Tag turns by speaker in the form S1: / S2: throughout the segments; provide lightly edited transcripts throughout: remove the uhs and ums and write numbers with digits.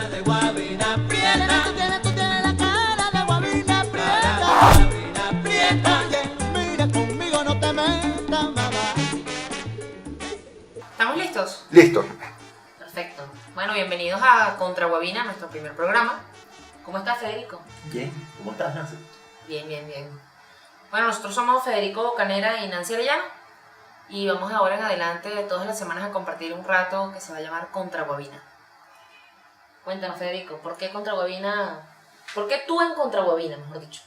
S1: cara de guabina prieta. Tú tienes la cara de guabina prieta. Guabina prieta. Oye, mira conmigo, no te metas, mamá.
S2: ¿Estamos listos?
S3: Listo.
S2: Perfecto. Bueno, bienvenidos a Contra Guabina, nuestro primer programa. ¿Cómo estás, Federico?
S3: Bien, ¿cómo estás, Nancy?
S2: Bien, bien, bien. Bueno, nosotros somos Federico Bocanera y Nancy Arellano. Y vamos ahora en adelante, todas las semanas, a compartir un rato que se va a llamar Contra Guabina. Cuéntanos, Federico, ¿por qué Contra Guabina? ¿Por qué tú en Contra Guabina, mejor dicho?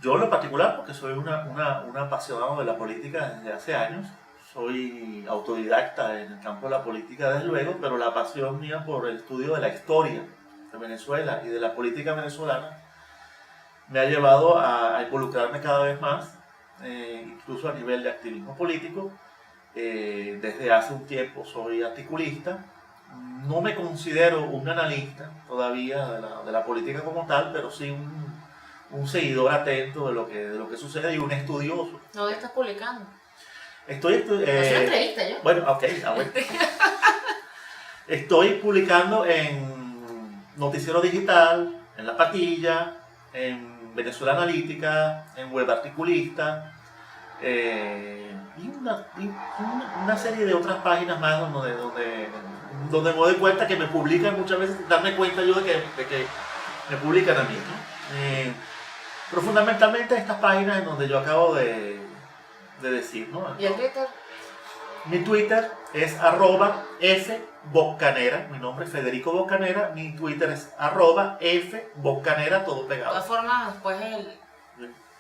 S3: Yo en lo particular, porque soy un apasionado de la política desde hace años. Soy autodidacta en el campo de la política, desde luego, pero la pasión mía por el estudio de la historia de Venezuela y de la política venezolana me ha llevado a involucrarme cada vez más, incluso a nivel de activismo político. Desde hace un tiempo soy articulista. No me considero un analista todavía de la política como tal, pero sí un seguidor atento de lo que sucede y un estudioso.
S2: ¿Dónde estás publicando?
S3: Estoy
S2: ¿Es una entrevista yo?
S3: Bueno, ok, bueno. Estoy publicando en Noticiero Digital, en La Patilla, en Venezuela Analítica, en Web Articulista, y una serie de otras páginas más donde me doy cuenta que me publican muchas veces, darme cuenta yo de que me publican a mí, ¿no? Pero fundamentalmente estas páginas en donde yo acabo de decir, ¿no?
S2: ¿Y el Twitter?
S3: Mi Twitter es @fbocanera, mi nombre es Federico Bocanera, mi Twitter es @fbocanera, todo
S2: De
S3: pegado.
S2: todas formas, después el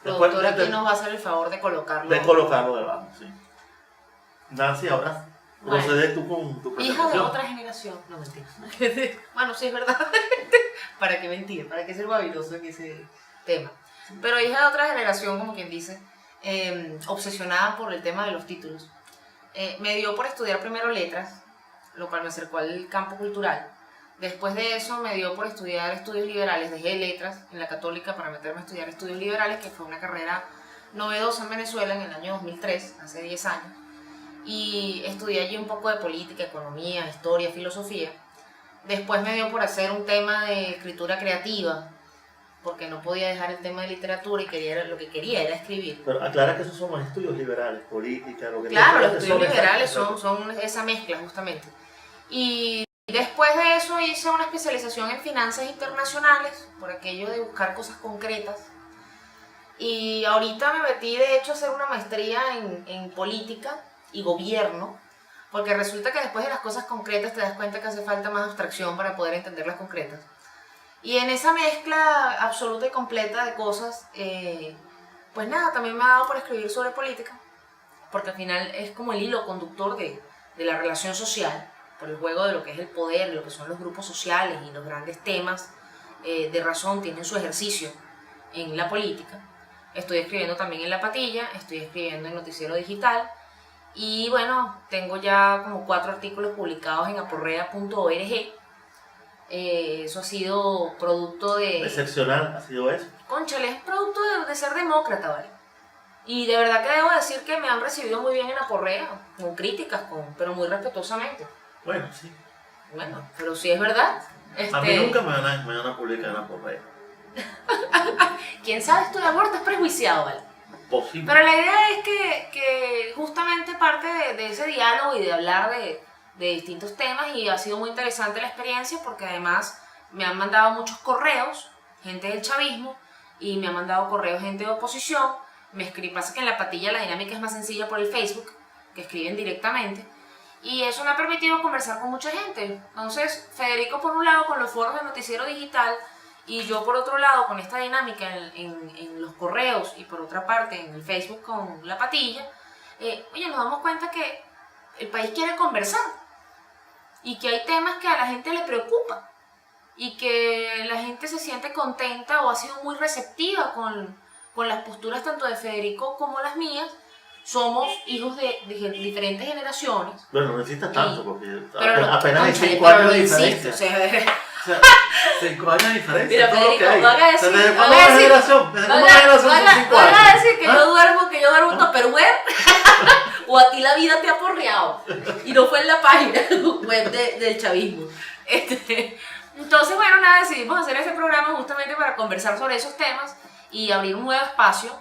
S3: Después
S2: productor aquí nos va a hacer el favor de colocarlo.
S3: de colocarlo debajo, sí. Nancy, ahora
S2: Bueno.
S3: procede tú con tu
S2: Hija
S3: presentación.
S2: de otra generación. No, mentira. Bueno, sí es verdad. ¿Para qué mentir? ¿Para qué ser babiloso en ese tema? Pero hija de otra generación, como quien dice, obsesionada por el tema de los títulos. Me dio por estudiar primero letras, lo cual me acercó al campo cultural. Después de eso me dio por estudiar estudios liberales. Dejé letras en la Católica para meterme a estudiar estudios liberales, que fue una carrera novedosa en Venezuela en el año 2003, hace 10 años. Y estudié allí un poco de política, economía, historia, filosofía. Después me dio por hacer un tema de escritura creativa, porque no podía dejar el tema de literatura y lo que quería era escribir.
S3: Pero aclara que esos son los estudios liberales, política, lo que
S2: Claro,
S3: te-
S2: los estudios
S3: son
S2: liberales
S3: exacto.
S2: son esa mezcla justamente. Y después de eso hice una especialización en finanzas internacionales, por aquello de buscar cosas concretas. Y ahorita me metí de hecho a hacer una maestría en política y gobierno, porque resulta que después de las cosas concretas te das cuenta que hace falta más abstracción para poder entender las concretas. Y en esa mezcla absoluta y completa de cosas, pues nada, también me ha dado por escribir sobre política, porque al final es como el hilo conductor de la relación social, por el juego de lo que es el poder, lo que son los grupos sociales y los grandes temas de razón tienen su ejercicio en la política. Estoy escribiendo también en La Patilla, estoy escribiendo en Noticiero Digital, y bueno, tengo ya como 4 artículos publicados en aporrea.org. Eso ha sido producto de...
S3: Excepcional ha sido eso.
S2: Cónchale, es producto de ser demócrata, ¿vale? Y de verdad que debo decir que me han recibido muy bien en Aporrea, con críticas, pero muy respetuosamente.
S3: Bueno, sí.
S2: Bueno, pero sí es verdad.
S3: A mí nunca me van a publicar en la correa.
S2: ¿Quién sabe esto de amor? Estás prejuiciado, ¿vale?
S3: Posible.
S2: Pero la idea es que justamente parte de ese diálogo y de hablar de distintos temas, y ha sido muy interesante la experiencia porque además me han mandado muchos correos, gente del chavismo, y me han mandado correos gente de oposición. Pasa que en La Patilla la dinámica es más sencilla por el Facebook, que escriben directamente, y eso me ha permitido conversar con mucha gente. Entonces, Federico por un lado con los foros de Noticiero Digital, y yo por otro lado con esta dinámica en los correos, y por otra parte en el Facebook con La Patilla, oye, nos damos cuenta que el país quiere conversar, y que hay temas que a la gente le preocupan, y que la gente se siente contenta o ha sido muy receptiva con las posturas tanto de Federico como las mías. Somos hijos de diferentes generaciones.
S3: Bueno, no necesitas tanto, porque
S2: Pero
S3: apenas hay
S2: cónchale,
S3: 5 años
S2: pero
S3: de
S2: insisto,
S3: diferencia.
S2: o sea,
S3: O sea, 5 años de diferencia.
S2: mira,
S3: todo
S2: Federico,
S3: lo que hay.
S2: van a decir,
S3: ¿Desde
S2: van
S3: cuándo
S2: a
S3: la
S2: decir,
S3: generación? ¿Desde
S2: van
S3: cuándo la generación
S2: a-
S3: son 5
S2: van
S3: años?
S2: a decir que
S3: ¿Ah?
S2: yo duermo Tupperware, o a ti la vida te ha porreado, y no fue en la página web del chavismo. Entonces, bueno, nada, decidimos hacer este programa justamente para conversar sobre esos temas y abrir un nuevo espacio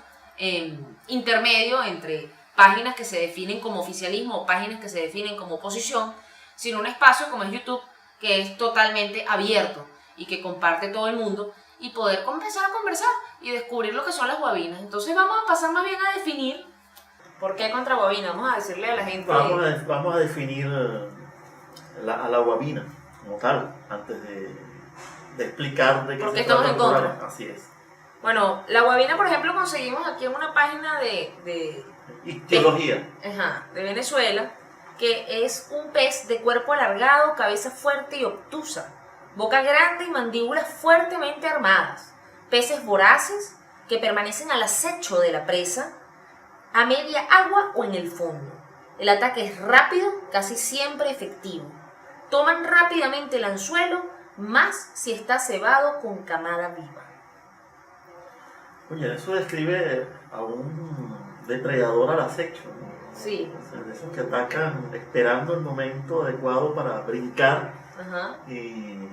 S2: intermedio entre páginas que se definen como oficialismo o páginas que se definen como oposición, sino un espacio como es YouTube, que es totalmente abierto y que comparte todo el mundo, y poder empezar a conversar y descubrir lo que son las guabinas. Entonces vamos a pasar más bien a definir por qué contra guabina. Vamos a decirle a la gente...
S3: Vamos a definir a la guabina como tal, antes de explicar de qué
S2: ¿Por qué
S3: se
S2: estamos
S3: trata
S2: en
S3: el
S2: contra?
S3: programa. Así es.
S2: Bueno, la guabina, por ejemplo, conseguimos aquí en una página de
S3: Ictiología.
S2: de Venezuela, que es un pez de cuerpo alargado, cabeza fuerte y obtusa, boca grande y mandíbulas fuertemente armadas. Peces voraces que permanecen al acecho de la presa, a media agua o en el fondo. El ataque es rápido, casi siempre efectivo. Toman rápidamente el anzuelo, más si está cebado con camada viva.
S3: Oye, eso describe a un depredador al acecho, ¿no?
S2: Sí.
S3: O sea, de esos que atacan esperando el momento adecuado para brincar
S2: Ajá.
S3: y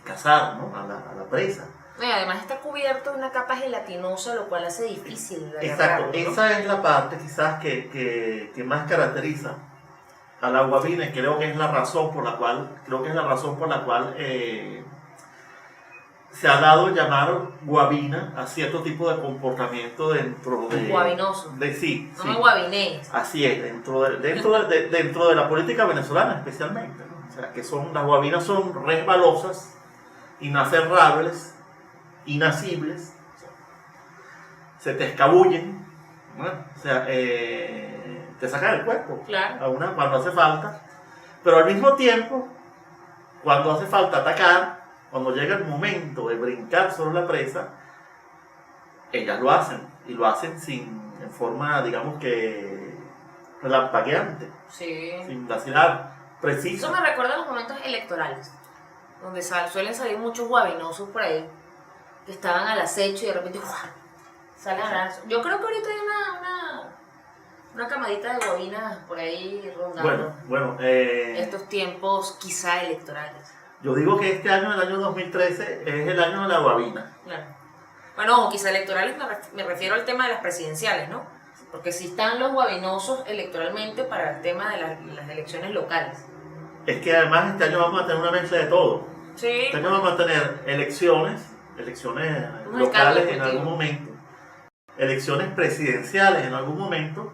S3: cazar, ¿no? a la presa.
S2: Y además está cubierto de una capa gelatinosa, lo cual hace difícil de
S3: Exacto,
S2: agarrarlo, ¿no?
S3: esa es la parte quizás que más caracteriza a la guabina, y creo que es la razón por la cual se ha dado llamar guabina a cierto tipo de comportamiento dentro de...
S2: Guabinoso.
S3: Sí,
S2: No
S3: sí.
S2: me guabinees.
S3: Así es, dentro de la política venezolana especialmente, ¿no? O sea, que las guabinas son resbalosas, inacerrables, inacibles, o sea, se te escabullen, ¿no? O sea, te sacan el cuerpo,
S2: Claro.
S3: cuando hace falta, pero al mismo tiempo, cuando hace falta atacar, cuando llega el momento de brincar sobre la presa, ellas lo hacen, y lo hacen en forma, digamos que, relampagueante,
S2: Sí.
S3: sin vacilar, preciso.
S2: Eso me recuerda a los momentos electorales, donde suelen salir muchos guabinosos por ahí, que estaban al acecho y de repente ¡guau! Salen a hablar. Yo creo que ahorita hay una camadita de guabinas por ahí rondando
S3: Bueno,
S2: estos tiempos quizá electorales.
S3: yo digo que este año, el año 2013, es el año de la guabina.
S2: Claro. Bueno, ojo, quizá electorales me refiero al tema de las presidenciales, ¿no? Porque sí están los guabinosos electoralmente para el tema de las elecciones locales.
S3: Es que además este año vamos a tener una mezcla de todo.
S2: Sí.
S3: Este año vamos a tener elecciones
S2: Un
S3: locales en
S2: escándalo
S3: algún momento, elecciones presidenciales en algún momento,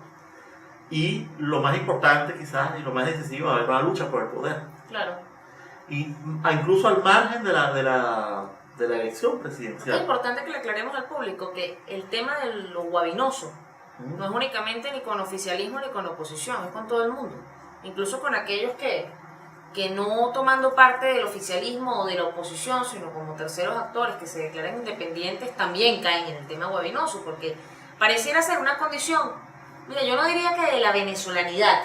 S3: y lo más importante quizás y lo más decisivo va a haber una lucha por el poder.
S2: Claro.
S3: Y incluso al margen de la elección
S2: Es
S3: presidencial.
S2: importante que le aclaremos al público que el tema de lo guabinoso no es únicamente ni con oficialismo ni con oposición, es con todo el mundo. Incluso con aquellos que no tomando parte del oficialismo o de la oposición, sino como terceros actores que se declaran independientes, también caen en el tema guabinoso, porque pareciera ser una condición, mira, yo no diría que de la venezolanidad,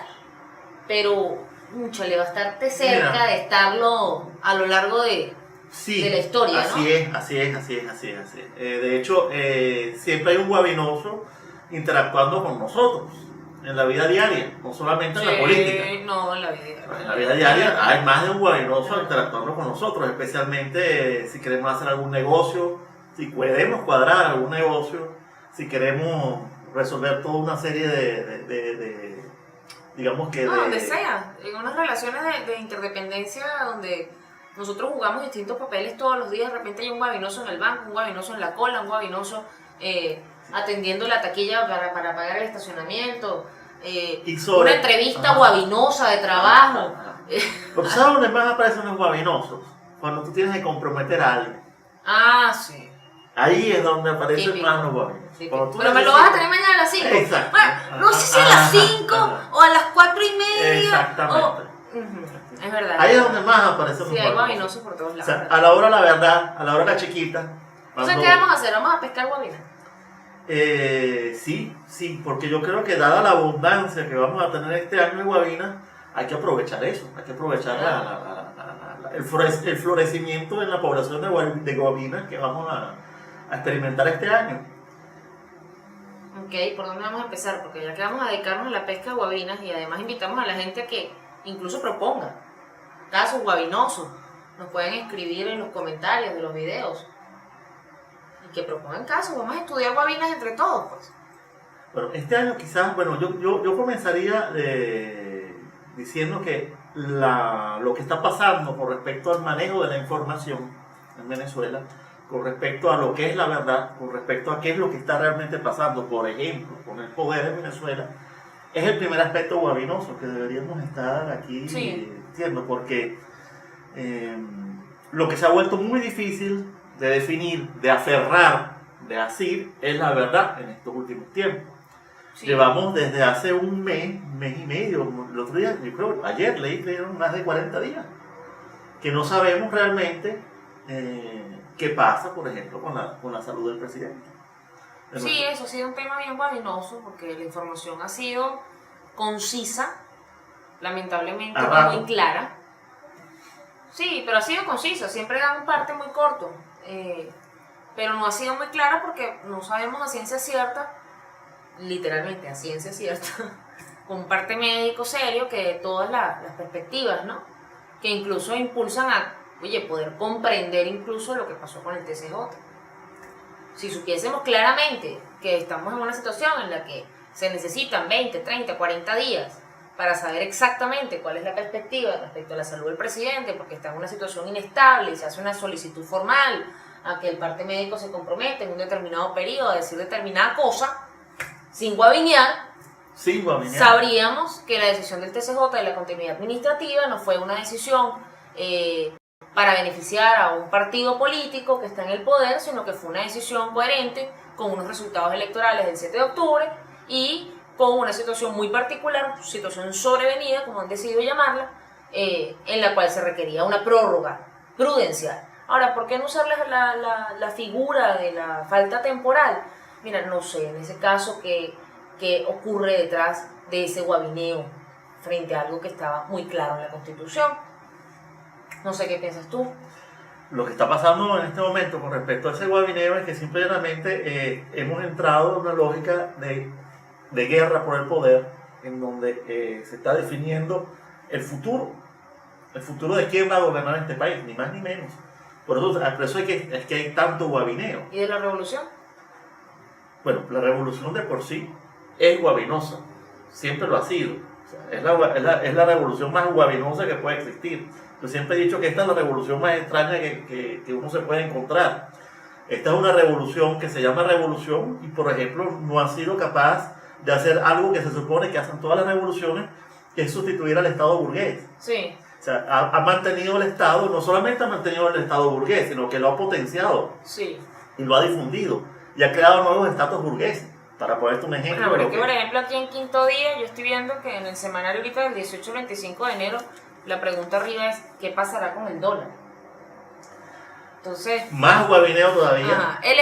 S2: pero le bastante cerca
S3: Mira,
S2: de estarlo a lo largo de la historia,
S3: así
S2: ¿no?
S3: Así es. De hecho, siempre hay un guabinoso interactuando con nosotros en la vida diaria, no solamente en la política.
S2: No, en la vida diaria.
S3: En la vida diaria hay más de un guabinoso interactuando con nosotros, especialmente si queremos hacer algún negocio, si podemos cuadrar algún negocio, si queremos resolver toda una serie de digamos que
S2: No, donde sea, en unas relaciones de interdependencia donde nosotros jugamos distintos papeles todos los días, de repente hay un guabinoso en el banco, un guabinoso en la cola, un guabinoso atendiendo la taquilla para pagar el estacionamiento, una entrevista guabinosa de trabajo.
S3: Pero ¿sabes dónde más aparecen los guabinosos? Cuando tú tienes que comprometer a alguien.
S2: Ah, sí.
S3: Ahí es donde aparecen
S2: Típico.
S3: más los guabinos.
S2: Pero me lo vas a tener mañana a las 5.
S3: Exacto.
S2: Bueno, no sé si a las 5 o a las 4:30.
S3: Exactamente.
S2: Es verdad.
S3: Ahí es donde más aparecen
S2: Sí,
S3: los
S2: hay
S3: guabinosos.
S2: guabinosos por todos
S3: O
S2: lados.
S3: sea, a la hora de la verdad, a la hora de la chiquita.
S2: Entonces,
S3: cuando-
S2: ¿qué vamos a hacer? ¿Vamos a pescar guabina?
S3: Sí, porque yo creo que dada la abundancia que vamos a tener este año en guabina, hay que aprovechar eso, hay que aprovechar el florecimiento en la población de guabinas que vamos a experimentar este año.
S2: Ok, ¿por dónde vamos a empezar? Porque ya que vamos a dedicarnos a la pesca de guabinas y además invitamos a la gente a que incluso proponga. casos guabinosos, nos pueden escribir en los comentarios de los videos y que propongan casos. Vamos a estudiar guabinas entre todos, pues.
S3: Bueno, este año quizás, bueno, yo comenzaría diciendo que lo que está pasando con respecto al manejo de la información en Venezuela, con respecto a lo que es la verdad, con respecto a qué es lo que está realmente pasando, por ejemplo, con el poder en Venezuela, es el primer aspecto guabinoso que deberíamos estar aquí diciendo, porque lo que se ha vuelto muy difícil de definir, de aferrar, de asir, es la verdad en estos últimos tiempos. Sí. Llevamos desde hace un mes y medio, el otro día, yo creo, ayer leí que eran más de 40 días, que no sabemos realmente qué pasa, por ejemplo, con la salud del presidente.
S2: Sí, eso ha sido un tema bien guabinoso, porque la información ha sido concisa, lamentablemente no muy clara. Sí, pero ha sido concisa, siempre da un parte muy corto, pero no ha sido muy clara porque no sabemos a ciencia cierta, literalmente a ciencia cierta, con parte médico serio, que todas las perspectivas, ¿no? Que incluso impulsan a, poder comprender incluso lo que pasó con el TCJ. Si supiésemos claramente que estamos en una situación en la que se necesitan 20, 30, 40 días para saber exactamente cuál es la perspectiva respecto a la salud del presidente, porque está en una situación inestable y se hace una solicitud formal a que el parte médico se compromete en un determinado periodo a decir determinada cosa, sin guabinear, sabríamos que la decisión del TCJ de la continuidad administrativa no fue una decisión para beneficiar a un partido político que está en el poder, sino que fue una decisión coherente con unos resultados electorales del 7 de octubre y con una situación muy particular, situación sobrevenida, como han decidido llamarla, en la cual se requería una prórroga prudencial. Ahora, ¿por qué no usar la figura de la falta temporal? Mira, no sé, en ese caso, ¿qué ocurre detrás de ese guabineo frente a algo que estaba muy claro en la Constitución? No sé qué piensas tú.
S3: Lo que está pasando en este momento con respecto a ese guabineo es que simplemente hemos entrado en una lógica de guerra por el poder, en donde se está definiendo el futuro de quién va a gobernar este país, ni más ni menos. Por eso es que hay tanto guabineo.
S2: ¿Y de la revolución?
S3: Bueno, la revolución de por sí es guabinosa, siempre lo ha sido. O sea, es la revolución más guabinosa que puede existir. Yo siempre he dicho que esta es la revolución más extraña que uno se puede encontrar. Esta es una revolución que se llama revolución y, por ejemplo, no ha sido capaz de hacer algo que se supone que hacen todas las revoluciones, que es sustituir al Estado burgués.
S2: Sí.
S3: O sea, ha mantenido el Estado, no solamente ha mantenido el Estado burgués, sino que lo ha potenciado.
S2: Sí.
S3: Y lo ha difundido. Y ha creado nuevos estatus burgueses. Para ponerte un ejemplo.
S2: Bueno, pero por ejemplo, aquí en Quinto Día, yo estoy viendo que en el semanario ahorita del 18 al 25 de enero, la pregunta arriba es, ¿qué pasará con el dólar? Entonces...
S3: Más guabineo todavía.
S2: Ajá. En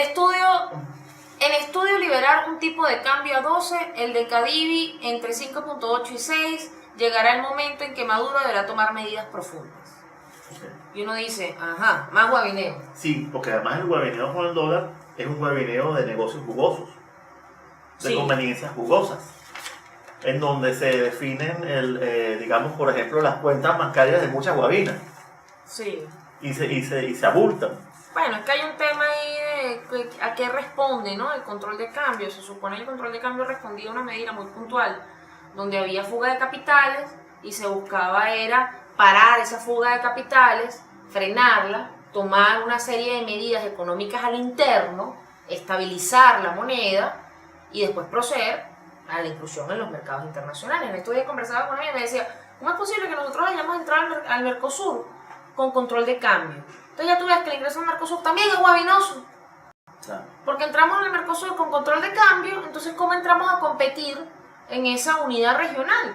S2: estudio liberar un tipo de cambio a 12, el de Cadivi entre 5.8 y 6, llegará el momento en que Maduro deberá tomar medidas profundas. Okay. Y uno dice, ajá, más guabineo.
S3: Sí, porque además el guabineo con el dólar es un guabineo de negocios jugosos, de conveniencias jugosas, en donde se definen, digamos, por ejemplo, las cuentas bancarias de muchas guabinas.
S2: Sí.
S3: Y se abultan.
S2: Bueno, es que hay un tema ahí de a qué responde, ¿no? El control de cambio. Se supone que el control de cambio respondía a una medida muy puntual, donde había fuga de capitales y se buscaba era parar esa fuga de capitales, frenarla, tomar una serie de medidas económicas al interno, estabilizar la moneda y después proceder a la inclusión en los mercados internacionales. En estos días conversaba con ella y me decía, ¿cómo es posible que nosotros hayamos entrado al Mercosur con control de cambio? Entonces ya tú ves que el ingreso al Mercosur también es guabinoso. Porque entramos en el Mercosur con control de cambio, entonces ¿cómo entramos a competir en esa unidad regional?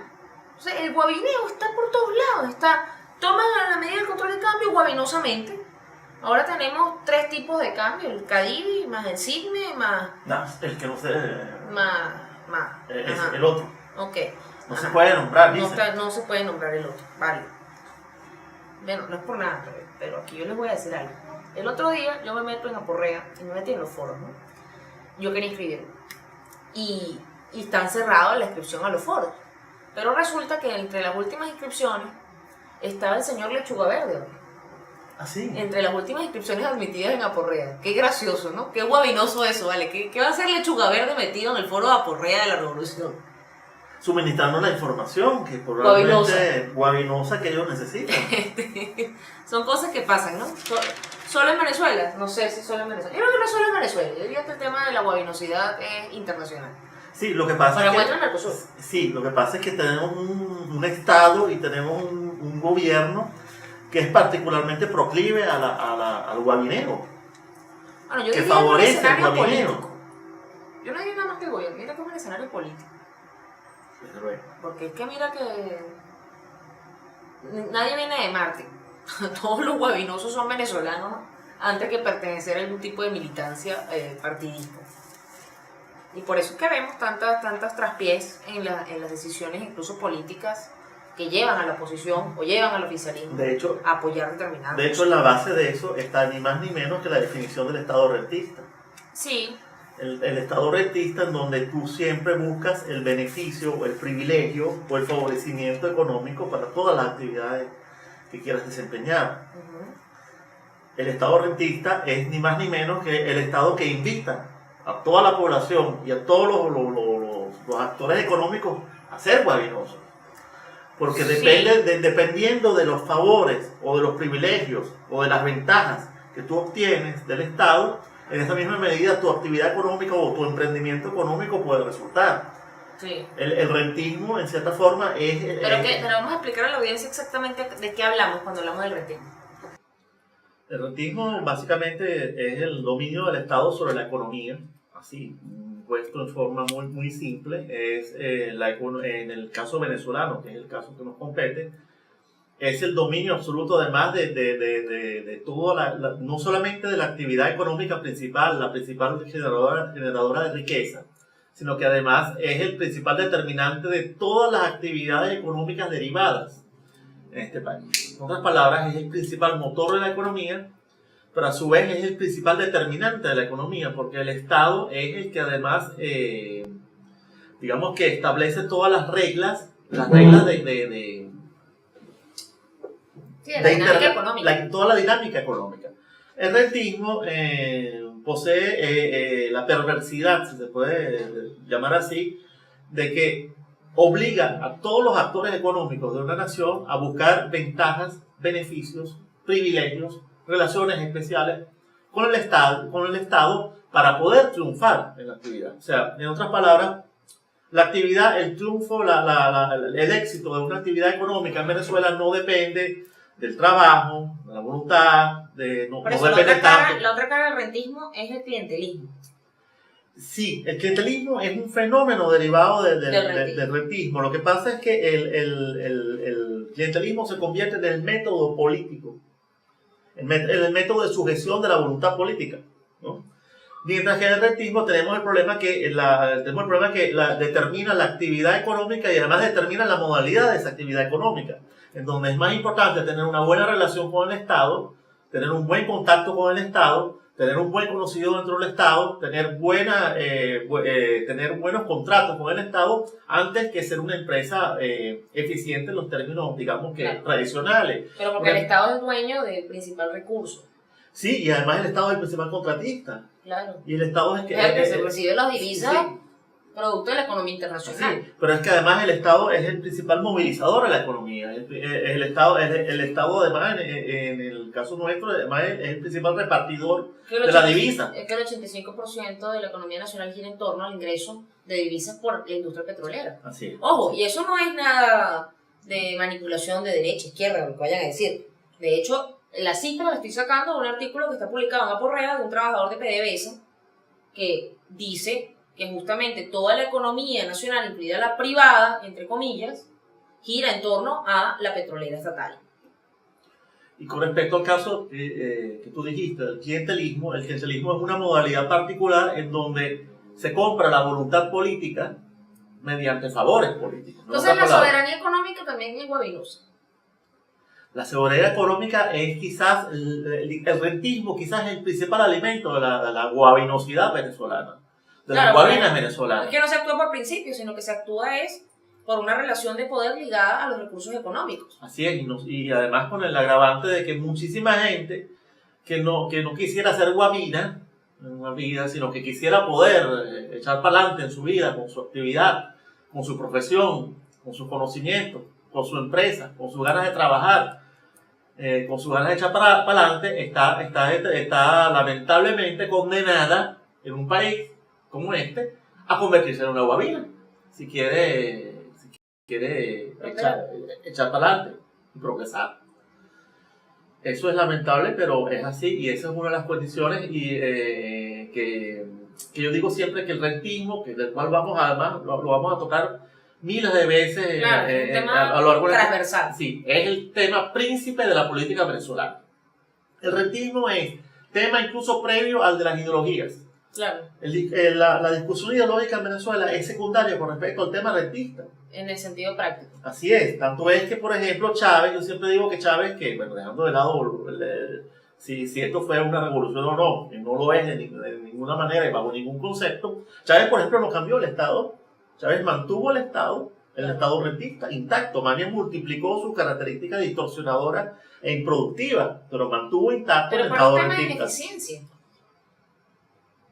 S2: Entonces el guabineo está por todos lados, toman a la medida del control de cambio guabinosamente. Ahora tenemos 3 tipos de cambio, el Cadivi, más el Sigme, más...
S3: No, el que no sé...
S2: Es
S3: el otro.
S2: Ok.
S3: No se puede nombrar, dice.
S2: No se puede nombrar el otro, vale. Bueno, no es por nada, pero aquí yo les voy a decir algo. El otro día yo me meto en Aporrea y me metí en los foros, ¿no? Yo quería inscribirme. Y están cerrados la inscripción a los foros. Pero resulta que entre las últimas inscripciones estaba el señor Lechuga Verde, ¿vale?
S3: Así.
S2: Entre las últimas inscripciones admitidas en Aporrea. Qué gracioso, ¿no? Qué guabinoso eso, ¿vale? ¿Qué va a hacer Lechuga Verde metido en el foro de Aporrea de la Revolución?
S3: Suministrando la información que probablemente guabinosa que ellos necesitan.
S2: Son cosas que pasan, ¿no? ¿Solo en Venezuela? No sé si solo en Venezuela. Yo creo que no solo en Venezuela. Yo diría que el tema de la guabinosidad es internacional.
S3: Sí, lo que pasa
S2: Para
S3: es
S2: muestra
S3: que,
S2: el Mercosur.
S3: sí, lo que pasa es que tenemos un Estado y tenemos un gobierno que es particularmente proclive al guabineo.
S2: Bueno, yo
S3: que
S2: diría
S3: favorece
S2: un escenario
S3: el guabineo.
S2: político. Yo no diría nada más que el gobierno, mira como el escenario político.
S3: Desde luego.
S2: Porque es que mira que nadie viene de Marte. Todos los guabinosos son venezolanos antes que pertenecer a algún tipo de militancia partidista. Y por eso es que vemos tantas traspiés en las decisiones, incluso políticas, que llevan a la oposición o llevan al oficialismo
S3: De hecho,
S2: a apoyar determinadas
S3: en la base de eso está ni más ni menos que la definición del Estado rentista.
S2: Sí,
S3: El Estado rentista en donde tú siempre buscas el beneficio o el privilegio o el favorecimiento económico para todas las actividades que quieras desempeñar. El Estado rentista es ni más ni menos que el Estado que invita a toda la población y a todos los actores económicos a ser guabinosos. Porque
S2: Sí.
S3: dependiendo de los favores o de los privilegios o de las ventajas que tú obtienes del Estado, en esa misma medida tu actividad económica o tu emprendimiento económico puede resultar.
S2: sí.
S3: El rentismo, en cierta forma, es...
S2: Pero vamos a explicar a la audiencia exactamente de qué hablamos cuando hablamos del rentismo.
S3: El rentismo básicamente es el dominio del Estado sobre la economía, así, puesto en forma muy simple. Es en el caso venezolano, que es el caso que nos compete, es el dominio absoluto además de toda no solamente de la actividad económica principal, la principal generadora de riqueza, sino que además es el principal determinante de todas las actividades económicas derivadas en este país. En otras palabras, es el principal motor de la economía, pero a su vez es el principal determinante de la economía, porque el Estado es el que además, digamos que establece todas las reglas
S2: Sí, la dinámica económica.
S3: toda la dinámica económica. El rentismo posee la perversidad, si se puede llamar así, de que obliga a todos los actores económicos de una nación a buscar ventajas, beneficios, privilegios, relaciones especiales con el Estado para poder triunfar en la actividad. O sea, en otras palabras, la actividad, el triunfo, el éxito de una actividad económica en Venezuela no depende del trabajo, de la voluntad, no
S2: Por eso
S3: depende tanto.
S2: la otra cara del rentismo es el clientelismo.
S3: Sí, el clientelismo es un fenómeno derivado
S2: Del
S3: del rentismo. Lo que pasa es que el clientelismo se convierte en el método político, en el método de sujeción de la voluntad política, ¿no? Mientras que en el rentismo tenemos el problema que determina la actividad económica y además determina la modalidad de esa actividad económica, en donde es más importante tener una buena relación con el Estado, tener un buen contacto con el Estado, tener un buen conocido dentro del Estado, tener buenos contratos con el Estado, antes que ser una empresa eficiente en los términos, digamos que
S2: Claro.
S3: tradicionales.
S2: Pero porque el Estado es dueño del principal recurso.
S3: Sí, y además el Estado es el principal contratista.
S2: Claro.
S3: Y el Estado es
S2: Es el que se recibe las divisas
S3: sí.
S2: producto de la economía internacional.
S3: Sí, pero es que además el Estado es el principal movilizador de la economía. El Estado además, en el caso nuestro, además es el principal repartidor de la divisa.
S2: Es que el 85% de la economía nacional gira en torno al ingreso de divisas por la industria petrolera.
S3: Así es.
S2: Ojo, y eso no es nada de manipulación de derecha, izquierda, lo que vayan a decir. De hecho, la cifra la estoy sacando de un artículo que está publicado en Aporrea de un trabajador de PDVSA que dice que justamente toda la economía nacional, incluida la privada, entre comillas, gira en torno a la petrolera estatal.
S3: Y con respecto al caso que tú dijiste, el clientelismo es una modalidad particular en donde se compra la voluntad política mediante favores políticos.
S2: Entonces la soberanía económica también es guabinosa.
S3: La soberanía económica es quizás, el rentismo quizás es el principal alimento de la guabinosidad venezolana, de las guabinas
S2: No
S3: venezolanas.
S2: es que no se actúa por principio, sino que se actúa por una relación de poder ligada a los recursos económicos.
S3: Así es, y además con el agravante de que muchísima gente que no quisiera ser guabina en una vida, sino que quisiera poder echar para adelante en su vida, con su actividad, con su profesión, con sus conocimientos, con su empresa, con sus ganas de trabajar, con sus ganas de echar para adelante, está lamentablemente condenada en un país como este a convertirse en una guabina, si quiere echar para adelante y progresar. Eso es lamentable, pero es así, y esa es una de las condiciones que yo digo siempre, que el rentismo, del cual además lo vamos a tocar miles de veces,
S2: claro, es un tema
S3: a lo largo de
S2: transversal.
S3: Sí, es el tema príncipe de la política venezolana. El rentismo es tema incluso previo al de las ideologías.
S2: Claro.
S3: La discusión ideológica en Venezuela es secundaria con respecto al tema rentista.
S2: En el sentido práctico.
S3: Así es, tanto es que, por ejemplo, Chávez, yo siempre digo que Chávez, bueno, dejando de lado si esto fue una revolución o no, que no lo es de ninguna manera y bajo ningún concepto, Chávez, por ejemplo, no cambió el Estado, Chávez mantuvo el Estado rentista intacto, más bien multiplicó sus características distorsionadoras e improductivas, pero mantuvo intacto el Estado rentista.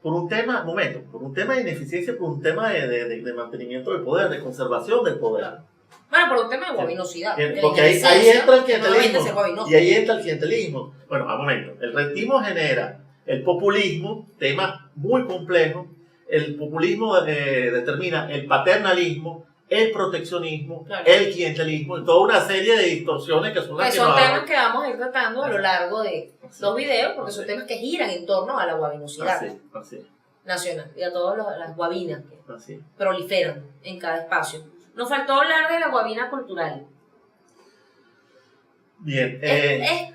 S2: Pero por un tema de ineficiencia.
S3: Por un tema de ineficiencia, por un tema de mantenimiento del poder, de conservación del poder.
S2: Claro. Bueno, por un tema de guabinosidad.
S3: Porque ahí entra el clientelismo. Y ahí entra el clientelismo. Bueno, a momento. El rentismo genera el populismo, tema muy complejo. El populismo determina el paternalismo, el proteccionismo, claro, el clientelismo, toda una serie de distorsiones que son las que
S2: son temas que vamos a ir tratando a lo largo de los videos, porque son temas que giran en torno a la guabinosidad nacional y a todas las guabinas que proliferan en cada espacio. Nos faltó hablar de la guabina cultural.
S3: Bien.
S2: ¿Es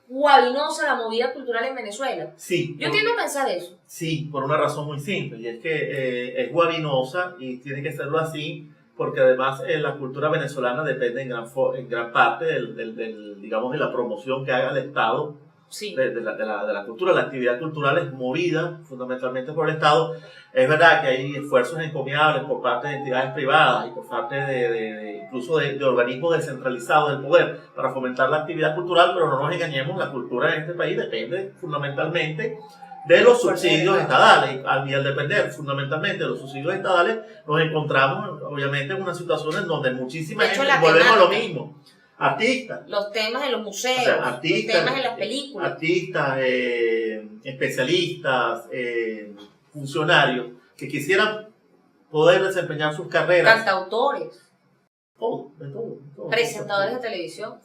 S2: guabinosa la movida cultural en Venezuela?
S3: Sí.
S2: Yo tiendo a pensar eso.
S3: Sí, por una razón muy simple, y es que es guabinosa y tiene que serlo así, porque además la cultura venezolana depende en gran parte digamos, de la promoción que haga el Estado. Sí. De la cultura. La actividad cultural es movida fundamentalmente por el Estado. Es verdad que hay esfuerzos encomiables por parte de entidades privadas y por parte incluso de organismos descentralizados del poder para fomentar la actividad cultural, pero no nos engañemos, la cultura en este país depende fundamentalmente de los subsidios estadales, y al depender fundamentalmente de los subsidios estadales nos encontramos obviamente en una situación en donde muchísima gente, volvemos a lo mismo, artistas,
S2: los temas en los museos, los temas en las películas,
S3: artistas, especialistas, funcionarios que quisieran poder desempeñar sus carreras,
S2: cantautores,
S3: todo,
S2: presentadores de televisión,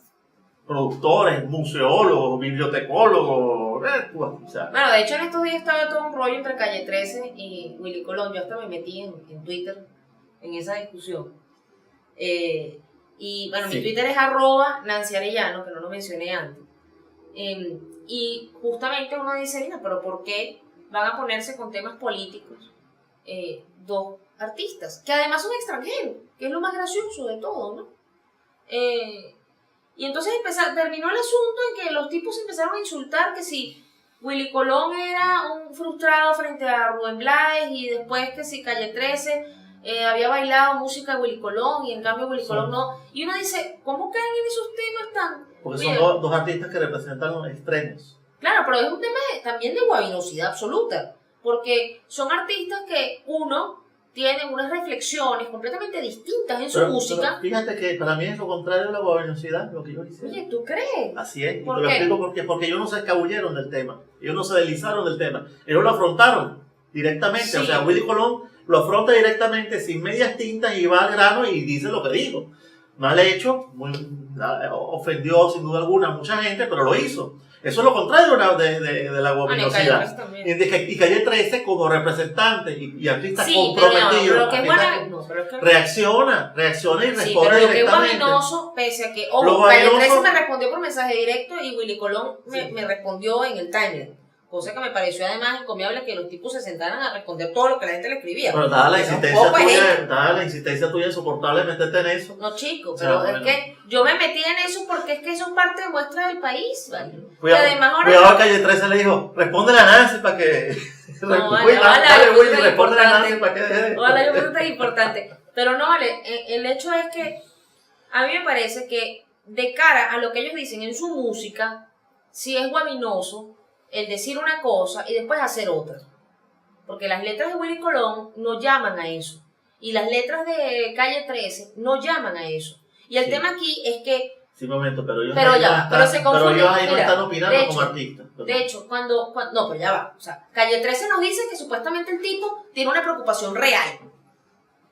S3: productores, museólogos, bibliotecólogos,
S2: Bueno, de hecho en estos días estaba todo un rollo entre Calle 13 y Willy Colón. Yo hasta me metí en Twitter en esa discusión. Y bueno, mi Twitter es @NancyArellano, que no lo mencioné antes. Y justamente uno dice, mira, pero ¿por qué van a ponerse con temas políticos dos artistas? Que además son extranjeros, que es lo más gracioso de todo, ¿no? Y entonces terminó el asunto en que los tipos empezaron a insultar que si Willy Colón era un frustrado frente a Rubén Blades y después que si Calle 13 había bailado música de Willy Colón y en cambio Willy Colón no. Y uno dice, ¿cómo caen en esos temas tan...?
S3: Porque son dos artistas que representan los extremos.
S2: Claro, pero es un tema también de guabinosidad absoluta, porque son artistas que tienen unas reflexiones completamente distintas en su música.
S3: Pero fíjate que para mí es lo contrario de la guabinosidad, lo que yo hice.
S2: Oye, ¿tú crees?
S3: Así es, y te lo explico porque ellos no se escabulleron del tema, ellos no se deslizaron del tema, ellos lo afrontaron directamente. Sí. O sea, Willy Colón lo afronta directamente, sin medias tintas, y va al grano y dice lo que dijo. Mal hecho, ofendió sin duda alguna a mucha gente, pero lo hizo. Eso es lo contrario de la guabinosidad. Y Calle 13 como representante y artista comprometido, reacciona y responde
S2: sí, pero lo que es
S3: directamente.
S2: guabinoso, pese a que Calle 13 me respondió por mensaje directo y Willy Colón me respondió en el timer. Cosa que me pareció además encomiable que los tipos se sentaran a responder todo lo que la gente le escribía.
S3: Pero dada la insistencia tuya insoportable de meterte en eso.
S2: No, chico, pero es que yo me metí en eso porque es que eso es parte de muestra del país, ¿vale?
S3: Cuidado, Calle 13 le dijo, respóndele a Nancy para que...
S2: Ojalá
S3: responde a Nancy para que...
S2: Ojalá yo creo que es importante. Pero no vale, el hecho es que a mí me parece que de cara a lo que ellos dicen en su música, sí es guabinoso el decir una cosa y después hacer otra. Porque las letras de Willy Colón no llaman a eso. Y las letras de Calle 13 no llaman a eso. Y el tema aquí es que...
S3: Sí, un momento, pero ellos,
S2: se confunden.
S3: pero ellos ahí no
S2: Mira,
S3: están opinando
S2: hecho,
S3: como artistas. ¿Verdad?
S2: De hecho, no, pero ya va. O sea, Calle 13 nos dice que supuestamente el tipo tiene una preocupación real.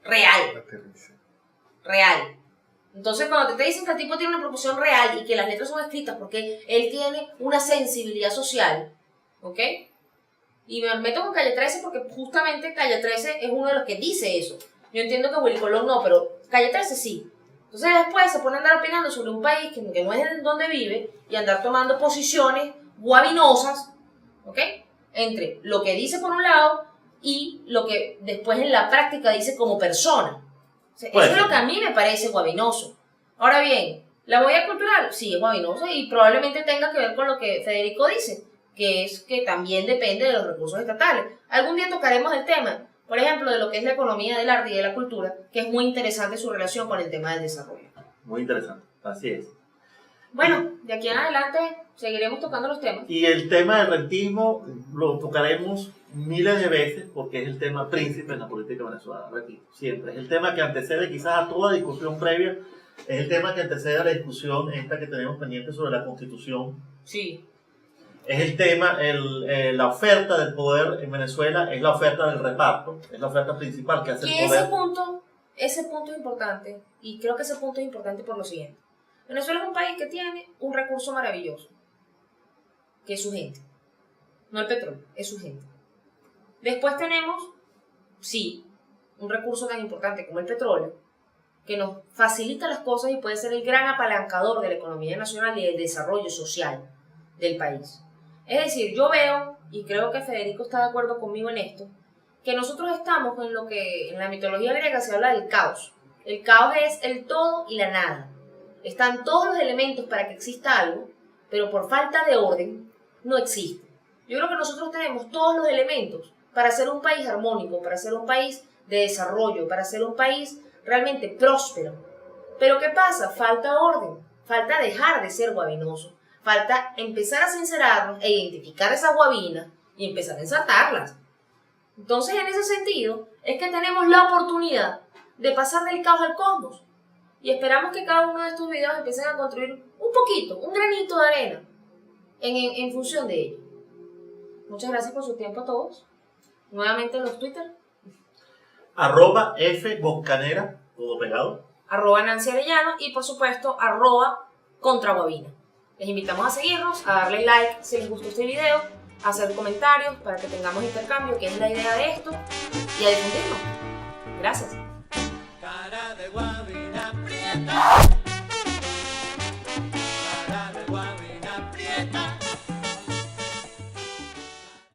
S2: Real. Entonces, cuando te dicen que el tipo tiene una preocupación real y que las letras son escritas porque él tiene una sensibilidad social, ¿ok? Y me meto con Calle 13 porque justamente Calle 13 es uno de los que dice eso. Yo entiendo que Willy Colón no, pero Calle 13 sí. Entonces después se pone a andar opinando sobre un país que no es en donde vive y andar tomando posiciones guabinosas, ¿ok? Entre lo que dice por un lado y lo que después en la práctica dice como persona. O sea, eso es lo que a mí me parece guabinoso. Ahora bien, la movida cultural sí es guabinosa y probablemente tenga que ver con lo que Federico dice, que es que también depende de los recursos estatales. Algún día tocaremos el tema, por ejemplo, de lo que es la economía del arte y de la cultura, que es muy interesante su relación con el tema del desarrollo.
S3: Muy interesante, así es.
S2: Bueno, de aquí en adelante seguiremos tocando los temas.
S3: Y el tema del rentismo lo tocaremos miles de veces porque es el tema príncipe en la política venezolana, repito, siempre. Es el tema que antecede quizás a toda discusión previa, es el tema que antecede a la discusión esta que tenemos pendiente sobre la Constitución.
S2: Sí.
S3: Es el tema, la oferta del poder en Venezuela es la oferta del reparto, es la oferta principal que hace el poder.
S2: Ese punto es importante, y creo que ese punto es importante por lo siguiente. Venezuela es un país que tiene un recurso maravilloso, que es su gente. No el petróleo, es su gente. Después tenemos, sí, un recurso tan importante como el petróleo, que nos facilita las cosas y puede ser el gran apalancador de la economía nacional y del desarrollo social del país. Es decir, yo veo, y creo que Federico está de acuerdo conmigo en esto, que nosotros estamos en lo que en la mitología griega se habla del caos. El caos es el todo y la nada. Están todos los elementos para que exista algo, pero por falta de orden no existe. Yo creo que nosotros tenemos todos los elementos para ser un país armónico, para ser un país de desarrollo, para ser un país realmente próspero. Pero ¿qué pasa? Falta orden, falta dejar de ser guabinoso, falta empezar a sincerarnos e identificar esas guabinas y empezar a ensartarlas. Entonces, en ese sentido, es que tenemos la oportunidad de pasar del caos al cosmos. Y esperamos que cada uno de estos videos empiecen a construir un poquito, un granito de arena en función de ello. Muchas gracias por su tiempo a todos. Nuevamente en los Twitter.
S3: @FBoscanera, todo pegado.
S2: @Nancy Arellano y por supuesto @Contraguabina. Les invitamos a seguirnos, a darle like si les gustó este video, a hacer comentarios para que tengamos intercambio, que es la idea de esto, y a difundirlo. Gracias.
S1: Cara de guabina prieta.